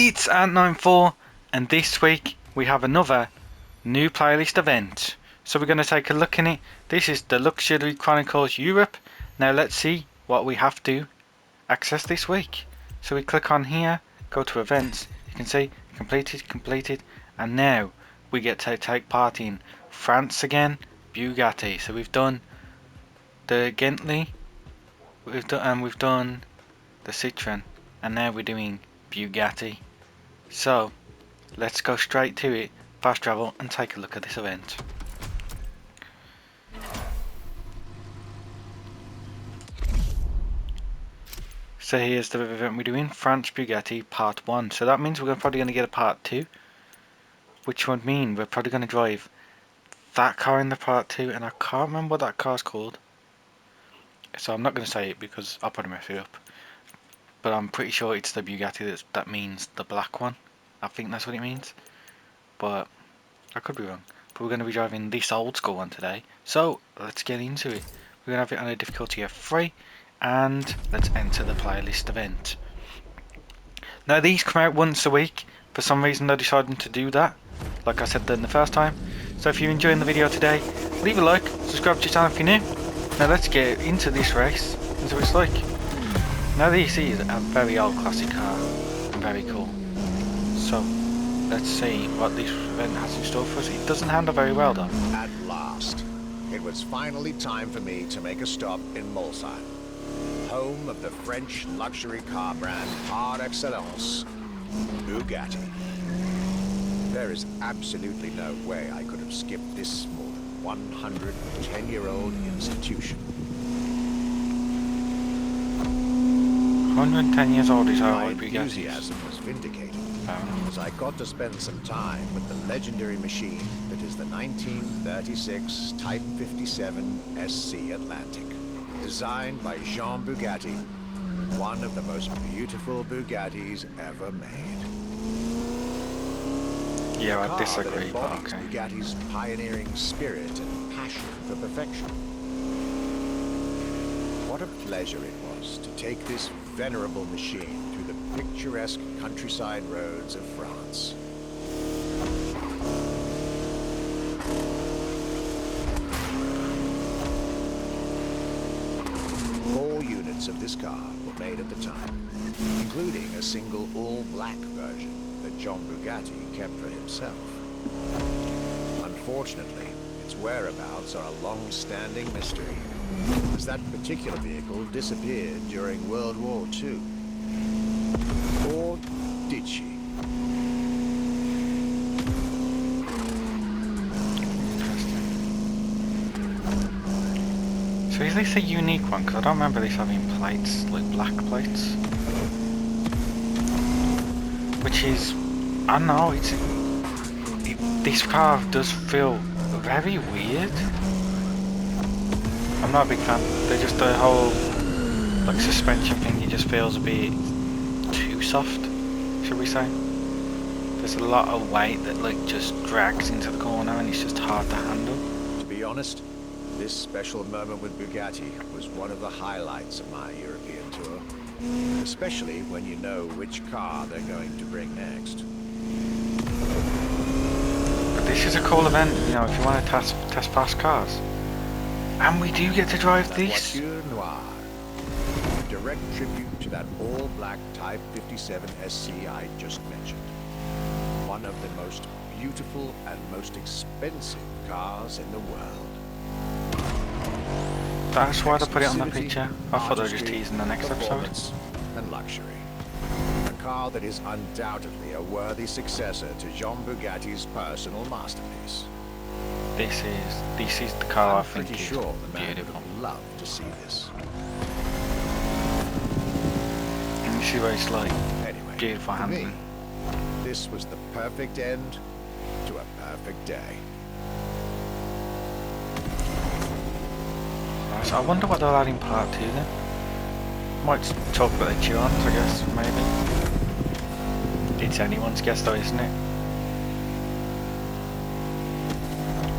It's at 9:04 and this week we have another new playlist event. So we're going to take a look in it. This is the Luxury Chronicles Europe. Now let's see what we have to access this week. So we click on here, go to events, you can see completed, and now we get to take part in France again, Bugatti. So we've done the Bentley, we've done the Citroen, and now we're doing Bugatti. So let's go straight to it, fast travel, and take a look at this event. So here's the event we're doing, France Bugatti Part 1. So that means we're probably going to get a Part 2, which would mean we're probably going to drive that car in the Part 2, and I can't remember what that car's called. So I'm not going to say it because I'll probably mess it up. But I'm pretty sure it's the Bugatti that means the black one. I think that's what it means. But I could be wrong. But we're going to be driving this old school one today. So let's get into it. We're going to have it on a difficulty of 3. And let's enter the playlist event. Now these come out once a week. For some reason they're deciding to do that, like I said then the first time. So if you're enjoying the video today, leave a like, subscribe to the channel if you're new. Now let's get into this race and see what it's like. Now this is a very old classic car and very cool. So let's see what this event has in store for us. It doesn't handle very well though. At last, it was finally time for me to make a stop in Mulsanne, home of the French luxury car brand par excellence, Bugatti. There is absolutely no way I could have skipped this more than 110-year-old institution. 110 years old is how My old Bugatti is. enthusiasm was vindicated, as I got to spend some time with the legendary machine that is the 1936 Type 57 SC Atlantic. Designed by Jean Bugatti, one of the most beautiful Bugattis ever made. Yeah, A I disagree, car that but embodies okay. Bugatti's pioneering spirit and passion for perfection. What a pleasure it was to take this venerable machine through the picturesque countryside roads of France. All units of this car were made at the time, including a single all-black version that John Bugatti kept for himself. Unfortunately, its whereabouts are a long-standing mystery, as that particular vehicle disappeared during World War II. Or did she? So is this a unique one? Because I don't remember this having plates, like black plates. Which is, I don't know, this car does feel very weird. I'm not a big fan. They just, the whole like suspension thing, it just feels a bit too soft, should we say. There's a lot of weight that like just drags into the corner and it's just hard to handle. To be honest, this special moment with Bugatti was one of the highlights of my European tour. Especially when you know which car they're going to bring next. But this is a cool event, you know, if you want to test fast cars. And we do get to drive La this. Voiture Noire. A direct tribute to that all-black Type 57 SC I just mentioned. One of the most beautiful and most expensive cars in the world. That's why they put it on the Exclusivity, picture. I thought they were just artistry, teasing the next episode. performance, and luxury. A car that is undoubtedly a worthy successor to Jean Bugatti's personal masterpiece. This is the car I I'm think pretty is sure the man beautiful. would love to see this. And you see where it's like Anyway, beautiful for me, handling. this was the perfect end to a perfect day. So I wonder what they'll add in part 2 then. Might talk about the Churons, I guess, maybe. It's anyone's guess though, isn't it?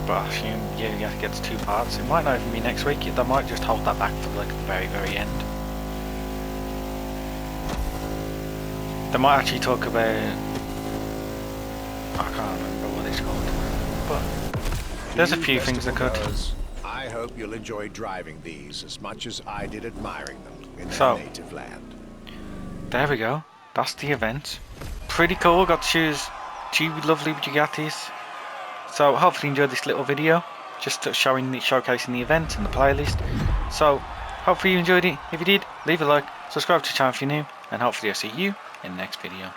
But I assume, yeah, you have to get to 2 parts. It might not even be next week, they might just hold that back for like the very, very end. They might actually talk about, I can't remember what it's called, but there's a To you few things I festival could. goers, I hope you'll enjoy driving these as much as I did admiring them in their So native land. there we go. That's the event. Pretty cool. Got to choose two lovely Bugattis. So hopefully you enjoyed this little video, just showcasing the event and the playlist. So hopefully you enjoyed it. If you did, leave a like, subscribe to the channel if you're new, and hopefully I'll see you in the next video.